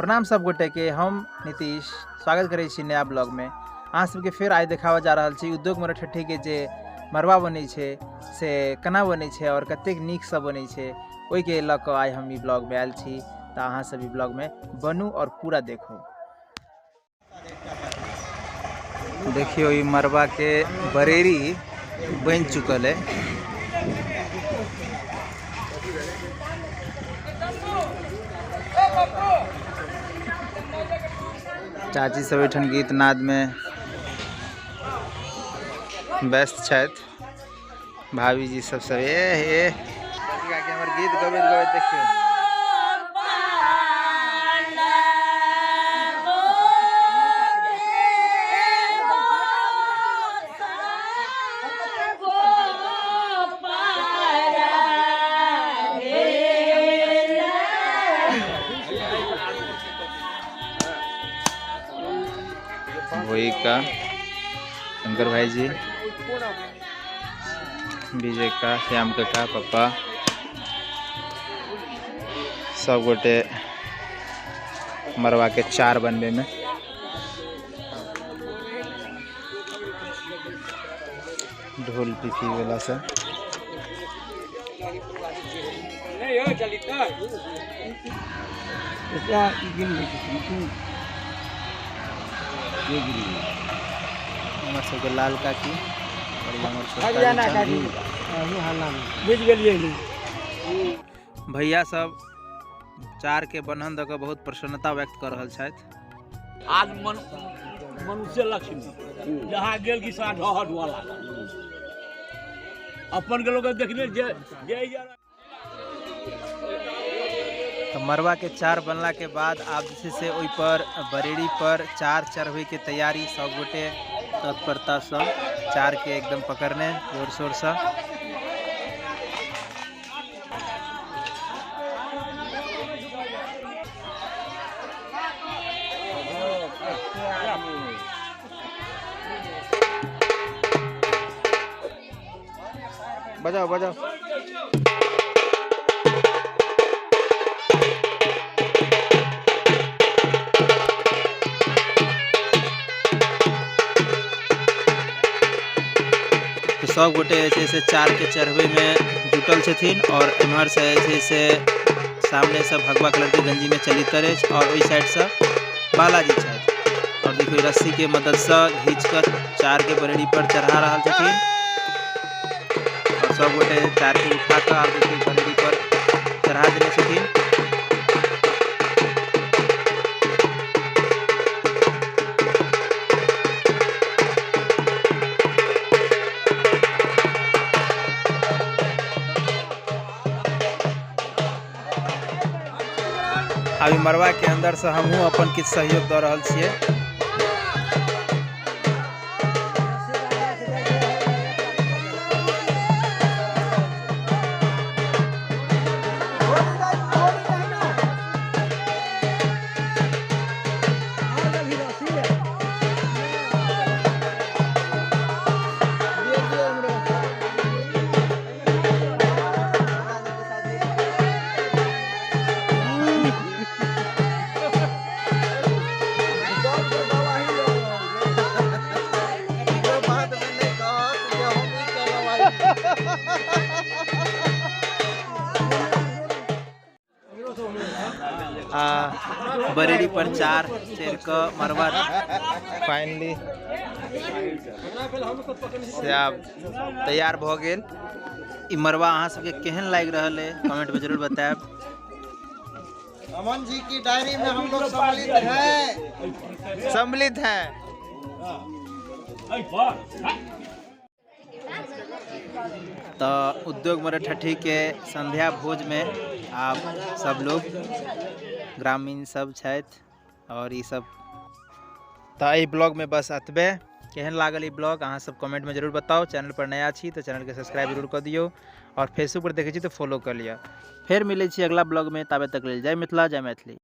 प्रणाम सब गोटे के। हम नीतीश स्वागत करे छी नया ब्लॉग में। अहाँ सबके फिर आइ देखावा जा रहा छी उद्योग मरड़ ठठी के जे मरवा बनै छे से केना बनै छे और कतेक नीक से बनै छे ओहि के लऽ कऽ आइ हम ई ब्लॉग में आयल छी। तो अहाँ सब ई ब्लॉग में बनू और पूरा देखो। देखियो ई मरवा के बरेरी बन चुकल है। चाची सब एठन गीत नाद में व्यस्त छथि। भाभी जी सब ए हमर गीत गबैत गबैत देखियो। वही का शंकर भाई जी, विजय का, श्याम का पापा सब गोटे मरवा के चार बनने में ढोल पिपी वाला से सबके लाल काकी भैया सब चार के बंधन दऽ कऽ बहुत प्रसन्नता व्यक्त कर रहल छथि। आज मनुष्य लक्ष्मी जहाँ गेल कि साथ ढहट वाला अपन के लोग देखने तो मरवा के चार बनला के बाद आप जैसे से ओइ पर बरेड़ी पर चार चढ़वे के तैयारी सब गोटे तत्परता सब चार के एकदम पकड़ने जोर शोर से। बजाओ बजाओ। तो सब गोटे ऐसे चार के चढ़वे में जुटल छथिन और इम्हर से ऐसे सामने से भगवा कलर के गंजी में चली तरे और वही साइड से बालाजी छथि और देखिए रस्सी के मदद से घींच कर चार के बरेड़ी पर चढ़ा रहा छथिन और सब गोटे चार के उठा कर देखिए बरेड़ी पर चढ़ा देने छथिन। अभी मरवा के अंदर से हमहूँ अपन किछु सहयोग दऽ रहल छियै। बरेड़ी पर चार चढ़ कर मरवा फाइनली से आब तैयार भ गेल। ई मरवा अहाँ सबके केहन लाग रहल है कमेंट में जरूर बताएब। अमन जी की डायरी में हम लोग सम्मिलित हैं। तो उद्योग मरड़ ठठी के संध्या भोज में आप सब लोग ग्रामीण सब छथि और ये सब तो यही ब्लॉग में बस अतबे। केहन लागल ई ब्लॉग अहाँ सब कमेंट में जरूर बताओ। चैनल पर नया छी तो चैनल के सब्सक्राइब जरूर कर दियो और फेसबुक पर देखे छी तो फॉलो कर लिया। फिर मिले छी अगला ब्लॉग में। ताबे तक लेल जय मिथिला जय मैथिली।